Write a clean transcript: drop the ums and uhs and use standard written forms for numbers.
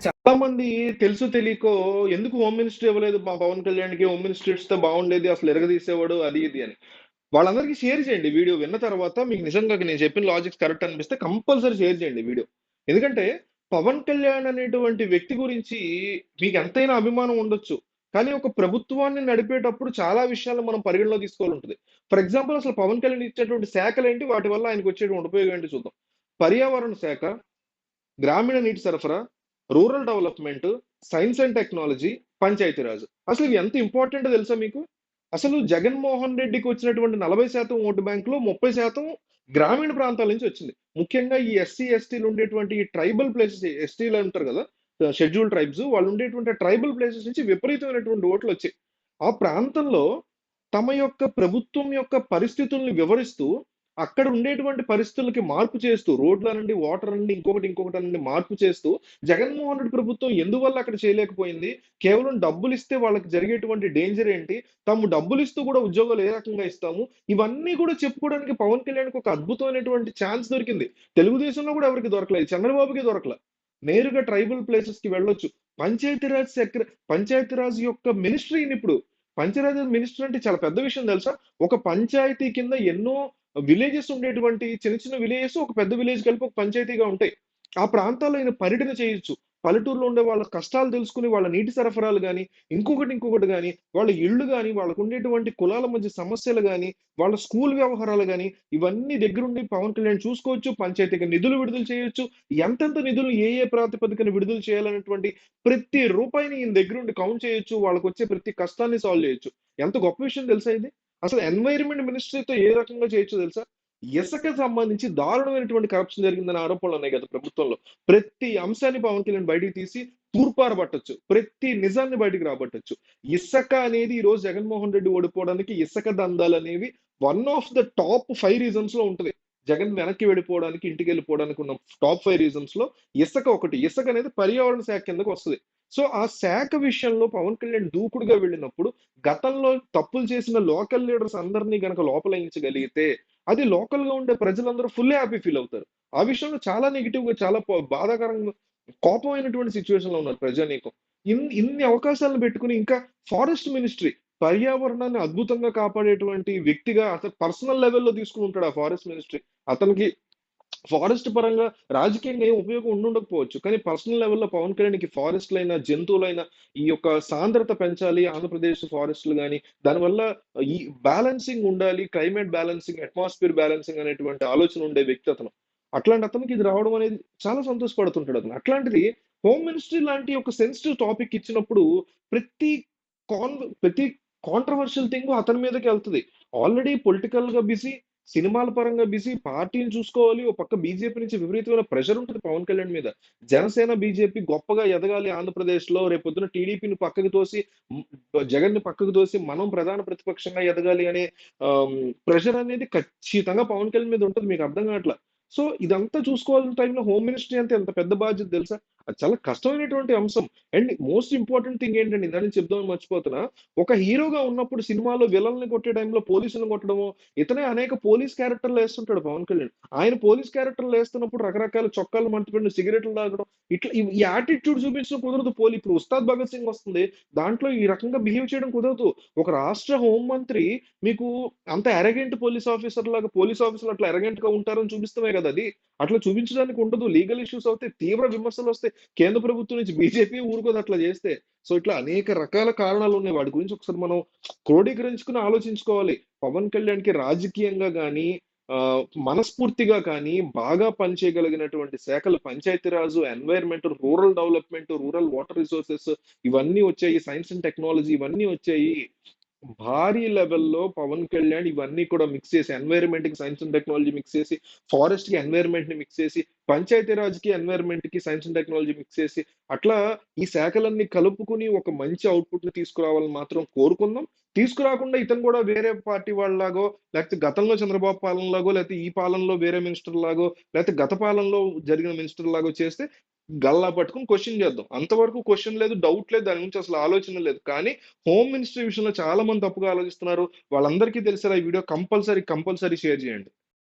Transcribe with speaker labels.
Speaker 1: చాలా మంది తెలుసో తెలియకో ఎందుకు హోమ్ మినిస్ట్రీ ఇవ్వలేదు మా పవన్ కళ్యాణ్‌కి, హోమ్ మినిస్ట్రీ ఇస్తే బాగుండేది, అసలు ఇరగదీసేవాడు అది ఇది అని. వాళ్ళందరికీ షేర్ చేయండి వీడియో విన్న తర్వాత మీకు నిజంగా నేను చెప్పిన లాజిక్స్ కరెక్ట్ అనిపిస్తే కంపల్సరీ షేర్ చేయండి వీడియో. ఎందుకంటే పవన్ కళ్యాణ్ అనేటువంటి వ్యక్తి గురించి మీకు ఎంతైనా అభిమానం ఉండొచ్చు. కానీ ఒక ప్రభుత్వాన్ని నడిపేటప్పుడు చాలా విషయాలను మనం పరిగణలో తీసుకోవాలి ఉంటది. ఫర్ ఎగ్జాంపుల్ అసలు పవన్ కళ్యాణ్ ఇచ్చేటువంటి శాఖలేంటి? వాటి వల్ల ఆయనకు వచ్చేటువంటి ఉపయోగం ఏంటి చూద్దాం. పర్యావరణ శాఖ, గ్రామీణ నీటి సరఫరా, rural development, science and technology, Panchayati Raj. అసలు ఇవి ఎంత ఇంపార్టెంటో తెలుసా మీకు? అసలు జగన్మోహన్ రెడ్డికి వచ్చినటువంటి 40% ఓటు బ్యాంక్‌లో 30% గ్రామీణ ప్రాంతాల నుంచి వచ్చింది. ముఖ్యంగా ఈ ఎస్సీ, ఎస్టీలు ఉండేటువంటి ఈ ట్రైబల్ ప్లేసెస్ ఎస్టీలు అంటారు కదా! షెడ్యూల్డ్ ట్రైబ్స్ వాళ్ళు ఉండేటువంటి ట్రైబల్ ప్లేసెస్ నుంచి విపరీతమైనటువంటి ఓట్లొచ్చాయి. ఆ ప్రాంతంలో తమ యొక్క ప్రభుత్వం యొక్క పరిస్థితుల్ని వివరిస్తూ అక్కడ ఉండేటువంటి పరిస్థితులకి మార్పు చేస్తూ రోడ్లనండి, వాటరనండి, ఇంకొకటనండి మార్పు చేస్తూ జగన్మోహన్ రెడ్డి ప్రభుత్వం ఎందువల్ల అక్కడ చేయలేకపోయింది? కేవలం డబ్బులిస్తే వాళ్ళకి జరిగేటువంటి డేంజర్ ఏంటి? తాము డబ్బులిస్తూ కూడా ఉద్యోగాలు ఏ రకంగా ఇస్తాము? ఇవన్నీ కూడా చెప్పుకోవడానికి పవన్ కళ్యాణ్‌కి ఒక అద్భుతమైనటువంటి ఛాన్స్ దొరికింది. తెలుగుదేశంలో కూడా ఎవరికీ దొరకలేదు. చంద్రబాబుకి దొరకల. నేరుగా ట్రైబల్ ప్లేసెస్‌కి వెళ్ళొచ్చు. పంచాయతీరాజ్ పంచాయతీరాజ్ యొక్క మినిస్ట్రీనిప్పుడు పంచాయతీరాజ్ మినిస్టర్ అంటే చాలా పెద్ద విషయం తెలుసా? ఒక పంచాయతీ కింద ఎన్నో విలేజెస్ ఉండేటువంటి చిన్న చిన్న విలేజెస్ ఒక పెద్ద విలేజ్ కలిపి ఒక పంచాయతీగా ఉంటాయి. ఆ ప్రాంతాల్లో ఈయన పర్యటన చేయొచ్చు. పల్లెటూరులో ఉండే వాళ్ళ కష్టాలు తెలుసుకొని వాళ్ళ నీటి సరఫరాలు గాని, ఇంకొకటి గాని, వాళ్ళ ఇళ్ళు గాని, వాళ్ళకుండేటువంటి కులాల మధ్య సమస్యలు గాని, వాళ్ళ స్కూల్ వ్యవహారాలు గాని, ఇవన్నీ దగ్గరుండి పవన్ కళ్యాణ్ చూసుకోవచ్చు. పంచాయతీకి నిధులు విడుదల చేయొచ్చు. ఎంతెంత నిధులు ఏ ప్రాతిపదికన విడుదల చేయాలనేటువంటి ప్రతి రూపాయిని ఈయన దగ్గరుండి కౌంట్ చేయొచ్చు. వాళ్ళకొచ్చే ప్రతి కష్టాన్ని సాల్వ్ చేయొచ్చు. ఎంత గొప్ప విషయం తెలుసా ఇది? అసలు ఎన్వైర్న్‌మెంట్ మినిస్ట్రీతో ఏ రకంగా చేయొచ్చో తెలుసా? ఇసుకకి సంబంధించి దారుణమైనటువంటి కరప్షన్ జరిగిందనే ఆరోపణలున్నాయి గత ప్రభుత్వంలో. ప్రతి అంశాన్ని పవన్ కళ్యాణ్ బయటికి తీసి తూర్పారబట్టొచ్చు. ప్రతి నిజాన్ని బయటికి రాబట్టొచ్చు. ఇసక అనేది ఈరోజు జగన్మోహన్ రెడ్డి ఓడిపోవడానికి ఇసక దందాలనేవి వన్ ఆఫ్ ద టాప్ 5 రీజన్స్‌లో ఉంటది. జగన్ వెనక్కి వెళ్ళిపోవడానికి, ఇంటికెళ్ళిపోవడానికి ఉన్న టాప్ 5 రీజన్స్‌లో ఇసక ఒకటి. ఇసక అనేది పర్యావరణ శాఖ కిందకొస్తది. సో, ఆ శాఖ విషయంలో పవన్ కళ్యాణ్ దూకుడుగా వెళ్ళినప్పుడు గతంలో తప్పులు చేసిన లోకల్ లీడర్స్ అందరినీ గనక లోపలేయించగలిగితే, అది లోకల్‌గా ఉండే ప్రజలందరూ ఫుల్ హ్యాపీ ఫీల్ అవుతారు. ఆ విషయంలో చాలా నెగెటివ్‌గా చాలా బాధాకరంగా కోపమైనటువంటి సిట్యుయేషన్‌లో ఉన్నారు ప్రజానీకం. ఇన్ని అవకాశాలను పెట్టుకొని ఇంకా ఫారెస్ట్ మినిస్ట్రీ పర్యావరణాన్ని అద్భుతంగా కాపాడేటువంటి వ్యక్తిగా అసలు పర్సనల్ లెవెల్‌లో తీసుకొని ఉంటాడు ఆ ఫారెస్ట్ మినిస్ట్రీ. అతనికి ఫారెస్ట్ పరంగా రాజకీయంగా ఏం ఉపయోగం ఉండుండకపోవచ్చు. కానీ పర్సనల్ లెవెల్‌లో పవన్ కళ్యాణ్‌కి ఫారెస్ట్‌లైనా, జంతువులైనా ఈ యొక్క సాంద్రత పెంచాలి ఆంధ్రప్రదేశ్ ఫారెస్ట్‌లు గాని, దానివల్ల ఈ బ్యాలెన్సింగ్ ఉండాలి. క్లైమేట్ బ్యాలెన్సింగ్, అట్మాస్ఫియర్ బ్యాలెన్సింగ్ అనేటువంటి ఆలోచన ఉండే వ్యక్తి అతను. అట్లాంటి అతనికి ఇది రావడం అనేది చాలా సంతోషపడుతుంటాడు అతను. అట్లాంటిది హోమ్ మినిస్ట్రీ లాంటి ఒక సెన్సిటివ్ టాపిక్ ఇచ్చినప్పుడు ప్రతి ప్రతి కాంట్రోవర్షియల్ థింగ్ అతని మీదకెళ్తది. ఆల్రెడీ పొలిటికల్‌గా బిజీ, సినిమాల పరంగా బిజీ, పార్టీని చూసుకోవాలి. ఓ పక్క బీజేపీ నుంచి విపరీతమైన ప్రెషర్ ఉంటది పవన్ కళ్యాణ్ మీద. జనసేన, బీజేపీ గొప్పగా ఎదగాలి ఆంధ్రప్రదేశ్‌లో. రేపొద్దున టీడీపీని పక్కకు తోసి, హ్మ్, జగన్‌ని పక్కకు తోసి మనం ప్రధాన ప్రతిపక్షంగా ఎదగాలి అనే ఆహ్, ప్రెషర్ అనేది ఖచ్చితంగా పవన్ కళ్యాణ్ మీద ఉంటది. మీకు అర్థం కావట్ల. సో, ఇదంతా చూసుకోవాల్సిన టైంలో హోమ్ మినిస్ట్రీ అంటే ఎంత పెద్ద బాధ్యత తెలుసా? అది చాలా కష్టమైనటువంటి అంశం. అండ్ మోస్ట్ ఇంపార్టెంట్ థింగ్ ఏంటంటే ఇందాక నుంచి చెప్దామని మర్చిపోతున్నా. ఒక హీరోగా ఉన్నప్పుడు సినిమాలో విలన్‌ని కొట్టే టైంలో పోలీసుల్ని కొట్టడము, ఇతనే అనేక పోలీస్ క్యారెక్టర్‌లు ఏస్తుంటాడు పవన్ కళ్యాణ్. ఆయన పోలీస్ క్యారెక్టర్‌లు ఏస్తున్నప్పుడు రకరకాల చొక్కాలు మంటపెట్టిన సిగరెట్లు తాగడం, ఇట్లా ఈ యాటిట్యూడ్ చూపించడం కుదరదు. ఇప్పుడు 'ఉస్తాద్ భగత్ సింగ్' వస్తుంది. దాంట్లో ఈ రకంగా బిహేవ్ చేయడం కుదరదు. ఒక రాష్ట్ర హోం మంత్రి మీకు అంత అరగెంట్ పోలీస్ ఆఫీసర్‌లు అట్లా అరగెంట్‌గా ఉంటారని చూపిస్తమే కదా అది. అట్లా చూపించడానికి ఉండదు. లీగల్ ఇష్యూస్ అవుతాయి. తీవ్ర విమర్శలొస్తాయి. కేంద్ర ప్రభుత్వం నుంచి బీజేపీ ఊరుకోదు అట్లా చేస్తే. సో, ఇట్లా అనేక రకాల కారణాలున్నాయి. వాటి గురించి ఒకసారి మనం క్రోడీకరించుకొని ఆలోచించుకోవాలి. పవన్ కళ్యాణ్‌కి రాజకీయంగా గాని, మనస్ఫూర్తిగా కానీ బాగా పనిచేయగలిగినటువంటి శాఖలు Panchayati Raj, environment, rural development, rural water resources ఇవన్నీ వచ్చాయి. సైన్స్ అండ్ టెక్నాలజీ ఇవన్నీ వచ్చాయి. భారీ లెవెల్‌లో పవన్ కళ్యాణ్ ఇవన్నీ కూడా మిక్స్ చేసి ఎన్వైర్న్‌మెంట్‌కి సైన్స్ అండ్ టెక్నాలజీ మిక్స్ చేసి, ఫారెస్ట్‌కి ఎన్వైర్న్‌మెంట్‌ని మిక్స్ చేసి, పంచాయతీ ఎన్వైర్న్‌మెంట్‌కి సైన్స్ అండ్ టెక్నాలజీ మిక్స్ చేసి, అట్లా ఈ శాఖలన్నీ కలుపుకొని ఒక మంచి ఔట్‌పుట్‌ని తీసుకురావాలని మాత్రం కోరుకుందాం. తీసుకురాకుండా ఇతను కూడా వేరే పార్టీ వాళ్ళలాగో, లేకపోతే గతంలో చంద్రబాబు పాలనలాగో, లేకపోతే ఈ పాలనలో వేరే మినిస్టర్‌లాగో, లేకపోతే గత పాలనలో జరిగిన మినిస్టర్‌లాగో చేస్తే గల్లా పట్టుకొని క్వెషన్ చేద్దాం. అంతవరకు క్వెషన్ లేదు, డౌట్ లేదు. దాని గురించి అసలు ఆలోచన లేదు. కానీ హోమ్ మినిస్ట్రీ విషయంలో చాలా మంది తప్పుగా ఆలోచిస్తున్నారు. వాళ్ళందరికీ తెలిసేలా ఈ వీడియో కంపల్సరీ షేర్ చేయండి.